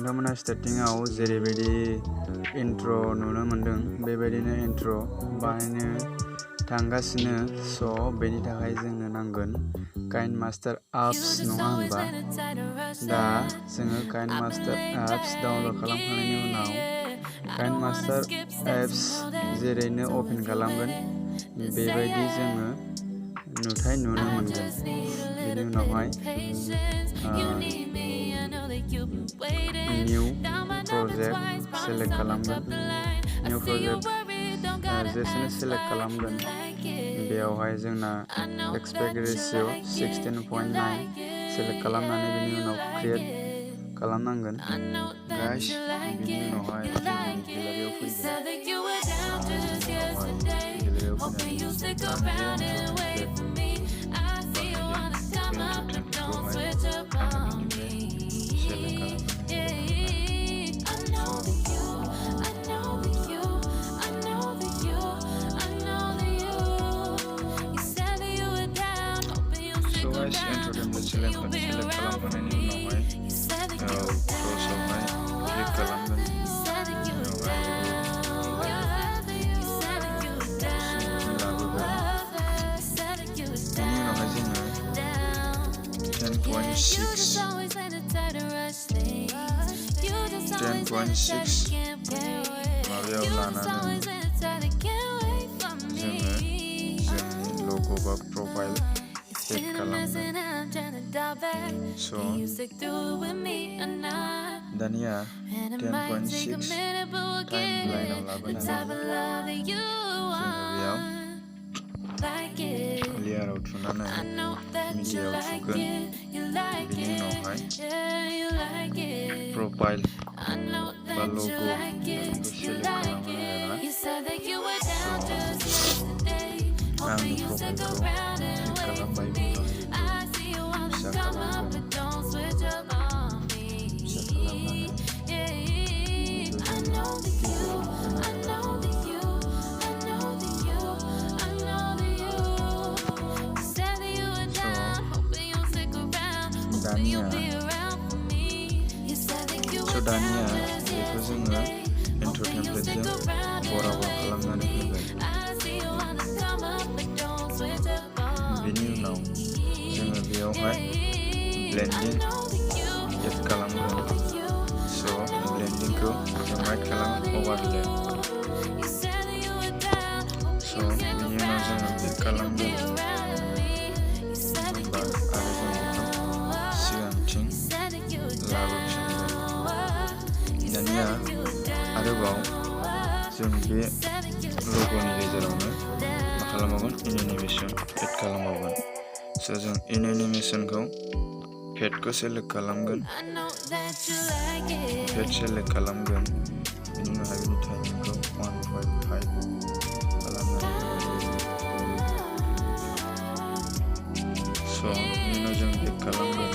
नोंथांमोना स्टार्टिंआव जेरैबायदि इन्ट्र नुनो मोनदों बेबायदिनो इन्ट्र बानायनो थांगासिनो स' बेनि थाखाय जोंनो नांगोन काइनमास्टार एप्स नङा होनबा दा जोङो काइनमास्टार एप्स डाउनलड खालामखांनायनि उनाव काइनमास्टार एप्स जेरैनो अपेन खालामगोन बेबायदि जोङो नुथाय नुनो मोनगोन बेनि उनावहाय न्यू प्रजेक्ट सेलेक्ट खालामगोन न्यू प्रजेक्ट जेसेनो सेलेक्ट खालामगोन बेयावहाय जोंना एक्सपेक्ट रेशियो 16.9 सेलेक्ट खालामनानै बेनि उनाव क्रिएट खालामनांगोन गाइस बेनि उनावहाय जोंनि गेलारियाव फैगोन select खालामखांनायनि उनावहाय क्रसआवहाय क्लिक खालामगोन लाबोगोन बेनि उनावहाय जोङो 10.6 माबायाव लानानै जोङो जोंनि लग' बा प्रफाइल सेट खालामगोन स' दानिया 10.6 टाइमलाइनाव लाबोनानै जोङो बेयाव लेयाराव थुनानै मिडियायाव थुगोन बेनि उनावहाय प्रफाइल बा लग' बेखौ सेलेक्ट खालामगोन आरोना आंनि प्रफाइलखौ क्लिक खालामबाय फिसा खालामगोन दानिया बेखौ जोङो इन्ट्र टेमप्लेटजों बराबर खालामनानै होगोन बेनि उनाव जोङो बेयावहाय ब्लेन्डिं एड खालामगोन स' ब्लेन्डिंखौ जों राइट खालामो अभारले स' बेनि उनाव जोङो बेक खालामगोन होमबा आरो जों बेखौ सिगांथिं लाबोफिनगोन दानिया आरोबाव जों बे लग'नि गेजेरावनो मा खालामबावगोन एनिमेशन एड खालामबावगोन स' जों एनिमेशनखौ फेडखौ सेलेक्ट खालामगोन फेड सेलेक्ट खालामगोन बेनि उनावहाय बेनि टाइमिंखौ 1.5 खालामनानै स' बेनि उनाव जों बेक खालामगोन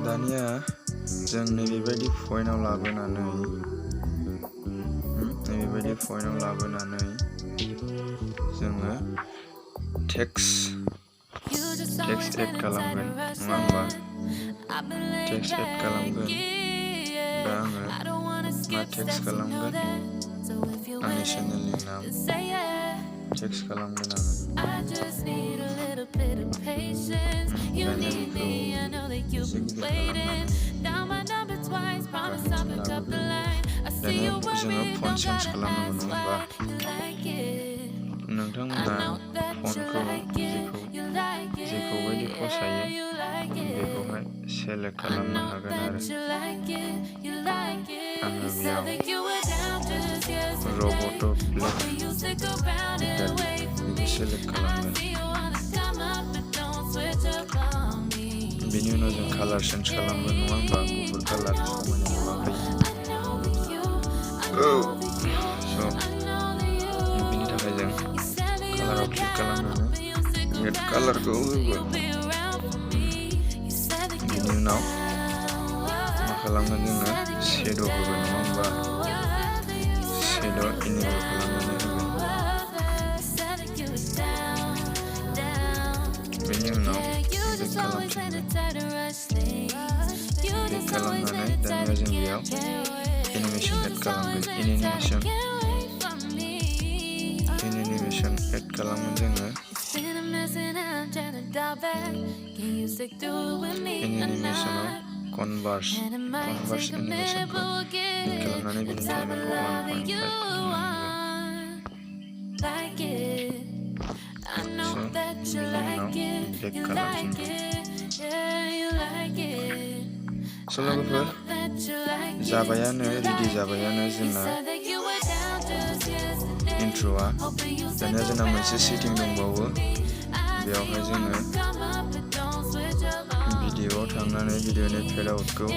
दानिया जों नैबेबायदि पइन्टआव लाबोनानै जोङो टेक्स्ट एड खालामगोन नङा होमबा टेक्स्ट एड खालामगोन दा आङो मा टेक्स्ट खालामगोन आंनि चेनेलनि नाम टेक्स्ट खालामगोन आङो दानिया जोङो फन्ट चेन्ज खालामनांगौ नङा होमबा नोंथांमोना फन्टखौ जेखौ बायदि फसायो बेखौहाय सेलेक्ट खालामनो हागोन आरो आङो बेयाव रबट ब्लेक बेखौ सेलेक्ट खालामगोन बेनि उनाव जों कालार चेन्ज खालामगोन नङा होमबा गुफुर कालार समायना नुवाखै स' बेनि थाखाय जों कालाराव क्लिक खालामनानै रेड कालारखौ होगोन बेनि उनाव मा खालामगोन जोङो शेड' होगोन नङा होमबा शेड' इनेबल खालामनानै होगोन सायाव एनिमेशन एड खालामगोन एनिमेशन एड खालामगोन जोङो एनिमेशनाव कनभार्स एनिमेशनखौ खालामनानै बेनि टाइमिंखौ 1.5 लोगोफोर जाबायानो रेडि जाबायानो जोंना इंट्रोआ दानिया जोंना मोनसे सेटिं दंबावो बेयावहाय जोङो भिडियोआव थांनानै भिडियोनि फेड आउटखौ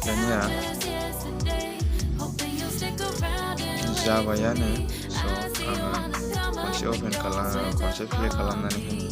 दानिया जाबायानो स' आङो खनसे प्ले खालामनानै होनि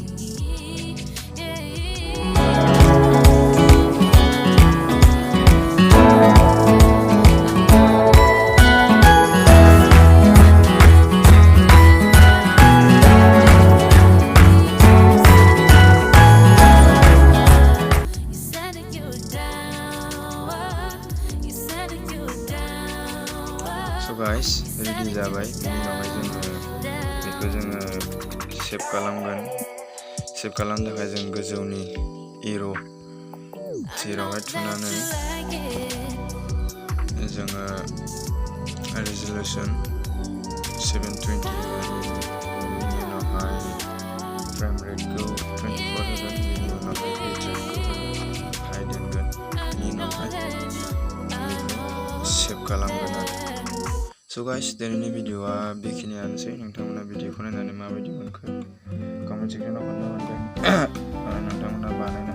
guys ready जाबाय बिनि उनावहाय जोङो सेभ खालामगोन सेभ खालामनो थाखाय जों गोजौनि एर'आवहाय थुनानै जोङो रेजोलिउसन 720 बिनि उनावहाय फ्रेम रेटखौ 24 होगोन बिनि उनावहाय बिट्रेटखौ हाइ दोनगोन बिनि उनावहाय सेभ खालामगोन आरो So guys, दिनैनि भिडियोआ बेखिनियानोसै नोंथांमोना भिडियोखौ नायनानै माबायदि मोनखो कमेन्ट सेक्सनाव खोन्थाहरदो नोंथांमोना बानायनो